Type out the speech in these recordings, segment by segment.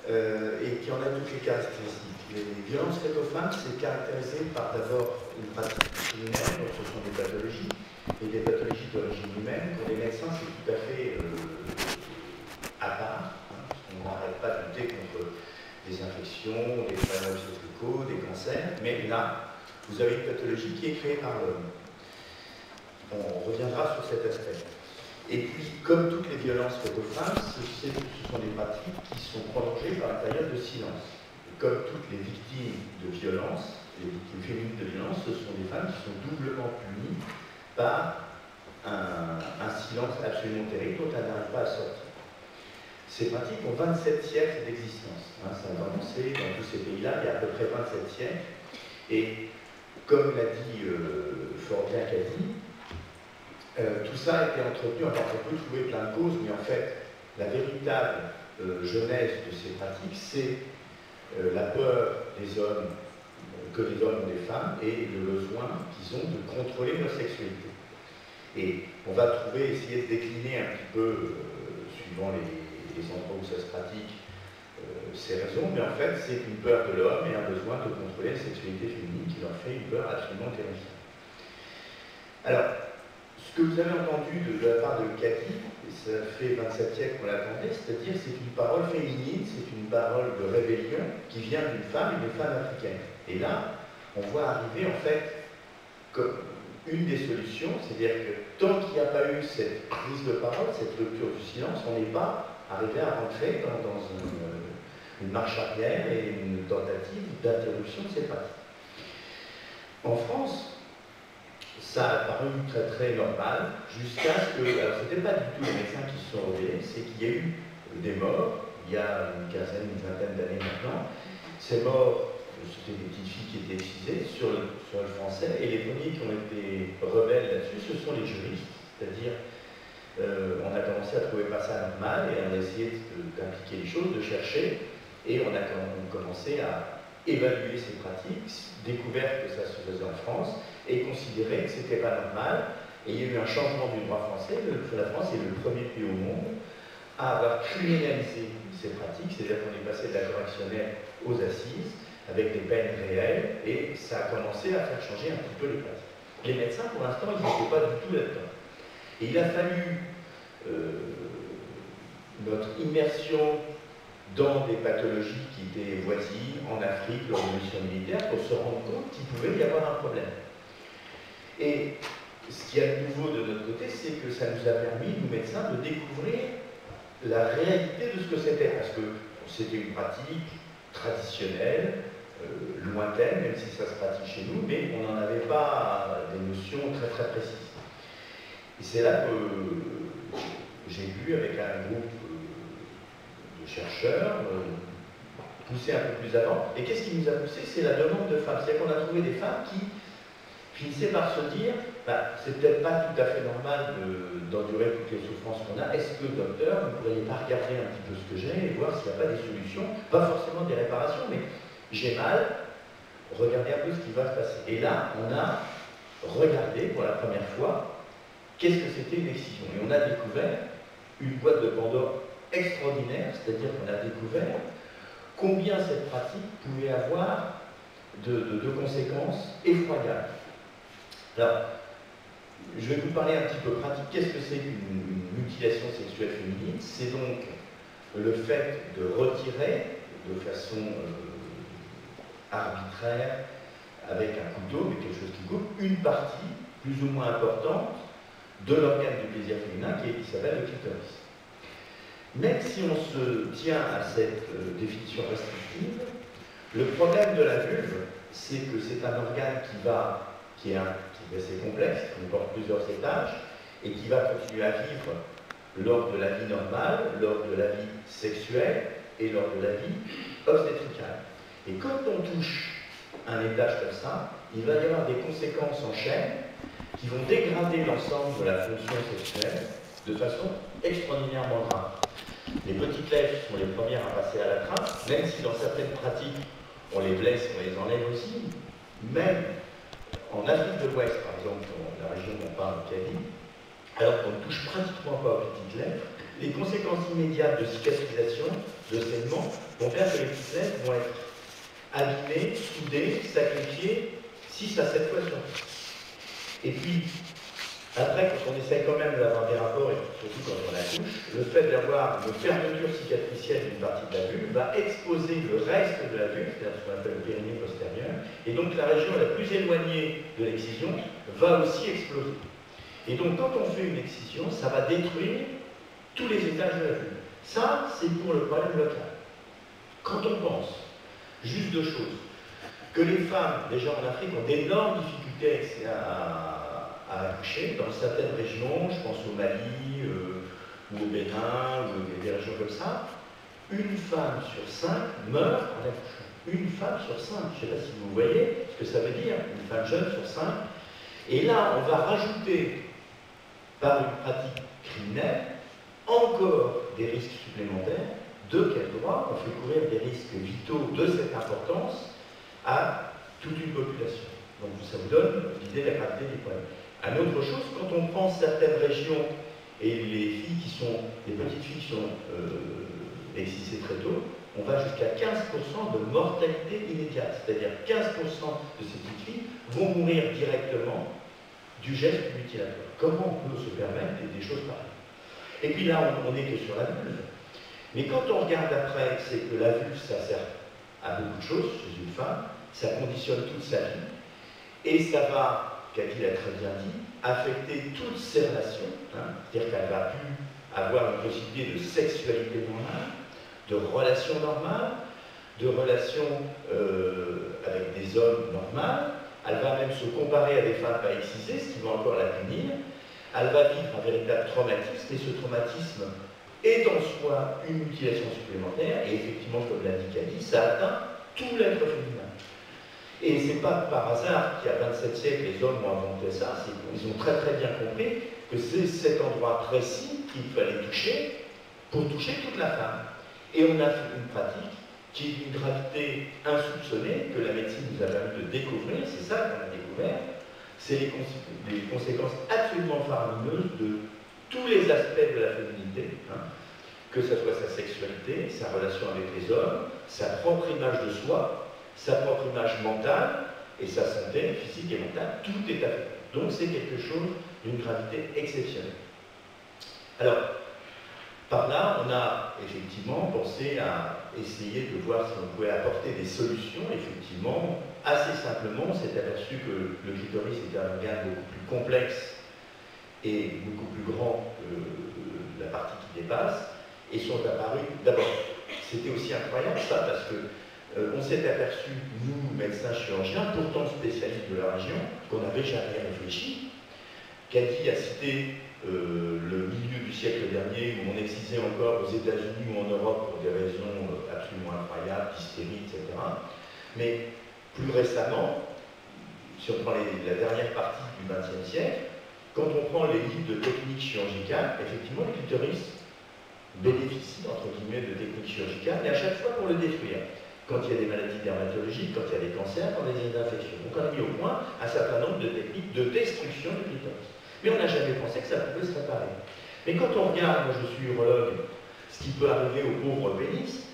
et qui en a toutes les caractéristiques. Les violences faites aux femmes, c'est caractérisé par d'abord une pratique criminelle, donc ce sont des pathologies, et des pathologies d'origine humaine. Pour les médecins, c'est tout à fait à part, hein, parce qu'on n'arrête pas de lutter contre des infections, des problèmes obstétricaux, des cancers, mais là, vous avez une pathologie qui est créée par l'homme. On reviendra sur cet aspect. Et puis, comme toutes les violences faites aux femmes, ce sont des pratiques qui sont prolongées par une période de silence. Et comme toutes les victimes de violences, les victimes féminines de violences, ce sont des femmes qui sont doublement punies par un silence absolument terrible dont elles n'arrivent pas à sortir. Ces pratiques ont 27 siècles d'existence. Hein, ça a commencé dans tous ces pays-là, il y a à peu près 27 siècles. Et comme l'a dit fort bien Cathy, tout ça a été entretenu, enfin on peut trouver plein de causes, mais en fait, la véritable genèse de ces pratiques, c'est la peur des hommes, que les hommes ont des femmes, et le besoin qu'ils ont de contrôler leur sexualité. Et on va essayer de décliner un petit peu, suivant les endroits où ça se pratique, ces raisons, mais en fait, c'est une peur de l'homme et un besoin de contrôler la sexualité féminine qui leur fait une peur absolument terrifiante. Alors, ce que vous avez entendu de la part de Cathy, et ça fait 27 siècles qu'on l'attendait, c'est-à-dire c'est une parole féminine, c'est une parole de rébellion qui vient d'une femme africaine. Et là, on voit arriver en fait comme une des solutions, c'est-à-dire que tant qu'il n'y a pas eu cette prise de parole, cette rupture du silence, on n'est pas arrivé à rentrer dans une marche arrière et une tentative d'interruption de ces pratiques. En France, ça a paru très très normal, jusqu'à ce que, alors c'était pas du tout les médecins qui se sont révélés, c'est qu'il y a eu des morts, il y a une quinzaine, une vingtaine d'années maintenant. Ces morts, c'était des petites filles qui étaient excisées sur le français, et les premiers qui ont été rebelles là-dessus, ce sont les juristes, c'est-à-dire on a commencé à trouver pas ça normal, et on a essayé d'impliquer les choses, de chercher, et on a commencé à évaluer ces pratiques, découvert que ça se faisait en France, et considérer que ce n'était pas normal. Et il y a eu un changement du droit français. La France est le premier pays au monde à avoir criminalisé ces pratiques, c'est-à-dire qu'on est passé de la correctionnelle aux assises, avec des peines réelles, et ça a commencé à faire changer un petit peu les pratiques. Les médecins, pour l'instant, ils n'étaient pas du tout là-dedans. Et il a fallu notre immersion dans des pathologies qui étaient voisines, en Afrique, lors de missions militaires, pour se rendre compte qu'il pouvait y avoir un problème. Et ce qui est nouveau de notre côté, c'est que ça nous a permis, nous médecins, de découvrir la réalité de ce que c'était, parce que c'était une pratique traditionnelle, lointaine, même si ça se pratique chez nous, mais on n'en avait pas des notions très très précises. Et c'est là que j'ai vu, avec un groupe de chercheurs, pousser un peu plus avant. Et qu'est-ce qui nous a poussé? C'est la demande de femmes. C'est-à-dire qu'on a trouvé des femmes qui finissaient par se dire, c'est peut-être pas tout à fait normal d'endurer toutes les souffrances qu'on a. Est-ce que, docteur, vous ne pourriez pas regarder un petit peu ce que j'ai et voir s'il n'y a pas des solutions, pas forcément des réparations, mais j'ai mal, regardez un peu ce qui va se passer. Et là, on a regardé pour la première fois qu'est-ce que c'était une excision. Et on a découvert une boîte de Pandore extraordinaire, c'est-à-dire qu'on a découvert combien cette pratique pouvait avoir de conséquences effroyables. Alors, je vais vous parler un petit peu pratique. Qu'est-ce que c'est qu'une mutilation sexuelle féminine? C'est donc le fait de retirer de façon arbitraire, avec un couteau, mais quelque chose qui coupe, une partie plus ou moins importante de l'organe du plaisir féminin qui s'appelle le clitoris. Même si on se tient à cette définition restrictive, le problème de la vulve, c'est que c'est un organe qui est assez complexe, qui comporte plusieurs étages, et qui va continuer à vivre lors de la vie normale, lors de la vie sexuelle et lors de la vie obstétricale. Et quand on touche un étage comme ça, il va y avoir des conséquences en chaîne qui vont dégrader l'ensemble de la fonction sexuelle de façon extraordinairement grave. Les petites lèvres sont les premières à passer à la trappe, même si dans certaines pratiques, on les blesse, on les enlève aussi. Même en Afrique de l'Ouest, par exemple, dans la région dont on parle, Kaby, alors qu'on ne touche pratiquement pas aux petites lèvres, les conséquences immédiates de cicatrisation, de saignement, vont faire que les petites lèvres vont être abîmées, soudées, sacrifiées 6 à 7 fois sur 10. Et puis, après, quand on essaye quand même d'avoir des rapports, et surtout quand on accouche, le fait d'avoir une fermeture cicatricielle d'une partie de la vulve va exposer le reste de la vulve, c'est-à-dire ce qu'on appelle le périnée postérieur, et donc la région la plus éloignée de l'excision va aussi exploser. Et donc quand on fait une excision, ça va détruire tous les étages de la vulve. Ça, c'est pour le problème local. Quand on pense, juste deux choses, que les femmes, déjà en Afrique, ont d'énormes difficultés à accoucher dans certaines régions, je pense au Mali, ou au Bénin, ou des régions comme ça, une femme sur 5 meurt en accouchant. Une femme sur 5, je ne sais pas si vous voyez ce que ça veut dire, une femme jeune sur 5. Et là, on va rajouter, par une pratique criminelle, encore des risques supplémentaires. De quel droit on fait courir des risques vitaux de cette importance à toute une population? Donc ça vous donne l'idée de la gravité du problème. Une autre chose, quand on prend certaines régions et les filles qui sont, les petites filles qui sont excisées très tôt, on va jusqu'à 15% de mortalité immédiate. C'est-à-dire 15% de ces petites filles vont mourir directement du geste mutilatoire. Comment on peut se permettre des choses pareilles? Et puis là, on n'est que sur la vulve. Mais quand on regarde après, c'est que la vulve, ça sert à beaucoup de choses chez une femme, ça conditionne toute sa vie, et ça va, Cathy l'a très bien dit, affecter toutes ses relations, hein, c'est-à-dire qu'elle va plus avoir une possibilité de sexualité normale, de relations normales, de relations avec des hommes normales, elle va même se comparer à des femmes pas excisées, ce qui va encore la punir, elle va vivre un véritable traumatisme, et ce traumatisme est en soi une mutilation supplémentaire, et effectivement, comme l'a dit Cathy, ça atteint tout l'être féminin. Et c'est pas par hasard qu'il y a 27 siècles, les hommes ont inventé ça, c'est qu'ils ont très très bien compris que c'est cet endroit précis qu'il fallait toucher pour toucher toute la femme. Et on a fait une pratique qui est d'une gravité insoupçonnée, que la médecine nous a permis de découvrir, c'est ça qu'on a découvert, c'est les conséquences absolument faramineuses de tous les aspects de la féminité, hein, que ce soit sa sexualité, sa relation avec les hommes, sa propre image de soi, sa propre image mentale, et sa santé physique et mentale, tout est affecté. Donc c'est quelque chose d'une gravité exceptionnelle. Alors, par là, on a effectivement pensé à essayer de voir si on pouvait apporter des solutions. Effectivement, assez simplement, on s'est aperçu que le clitoris était un organe beaucoup plus complexe et beaucoup plus grand que la partie qui dépasse, et sont apparus, d'abord, c'était aussi incroyable ça, parce que on s'est aperçu, nous, médecins chirurgiens, pourtant spécialistes de la région, qu'on n'avait jamais réfléchi. Cathy a cité le milieu du siècle dernier, où on excisait encore aux États-Unis ou en Europe pour des raisons absolument incroyables, d'hystérie, etc. Mais plus récemment, si on prend la dernière partie du XXe siècle, quand on prend les livres de techniques chirurgicales, effectivement, le clitoris bénéficie, entre guillemets, de techniques chirurgicales, mais à chaque fois pour le détruire. Quand il y a des maladies dermatologiques, quand il y a des cancers, quand il y a des infections. Donc on a mis au point un certain nombre de techniques de destruction du clitoris. Mais on n'a jamais pensé que ça pouvait se réparer. Mais quand on regarde, moi je suis urologue, ce qui peut arriver au pauvre pénis,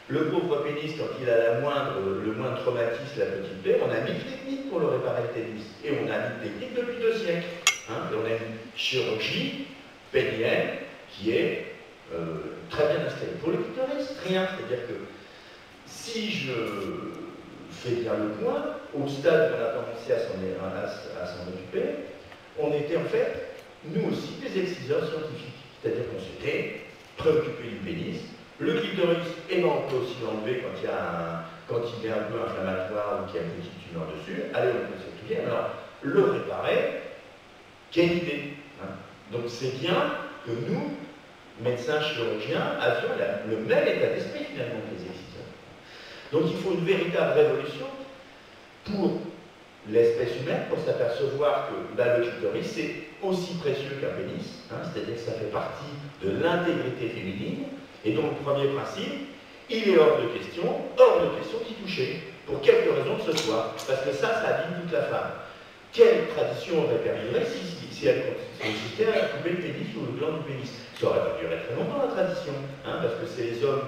le pauvre pénis, quand il a le moindre traumatisme, la petite plaie, on a 1000 techniques pour le réparer le pénis. Et on a 1000 techniques depuis 2 siècles. Hein, et on a une chirurgie pénienne qui est très bien installée. Pour le clitoris, rien. C'est-à-dire que si je fais bien le point, au stade où on a commencé à s'en occuper, on était en fait, nous aussi, des exciseurs scientifiques. C'est-à-dire qu'on s'était préoccupé du pénis. Le clitoris, et ben, on peut aussi l'enlever quand il est un peu inflammatoire ou qu'il y a une petite tumeur dessus. Allez, on peut s'occuper. Alors, le réparer, quelle idée, hein. Donc c'est bien que nous, médecins chirurgiens, avions le même état d'esprit finalement que les exciseurs. Donc il faut une véritable révolution pour l'espèce humaine, pour s'apercevoir que là, le clitoris, c'est aussi précieux qu'un pénis, hein, c'est-à-dire que ça fait partie de l'intégrité féminine, et donc le premier principe, il est hors de question d'y toucher, pour quelque raison que ce soit, parce que ça abîme toute la femme. Quelle tradition aurait perduré si elle consistait à couper le pénis ou le gland du pénis? Ça aurait pas duré très longtemps la tradition, hein, parce que c'est les hommes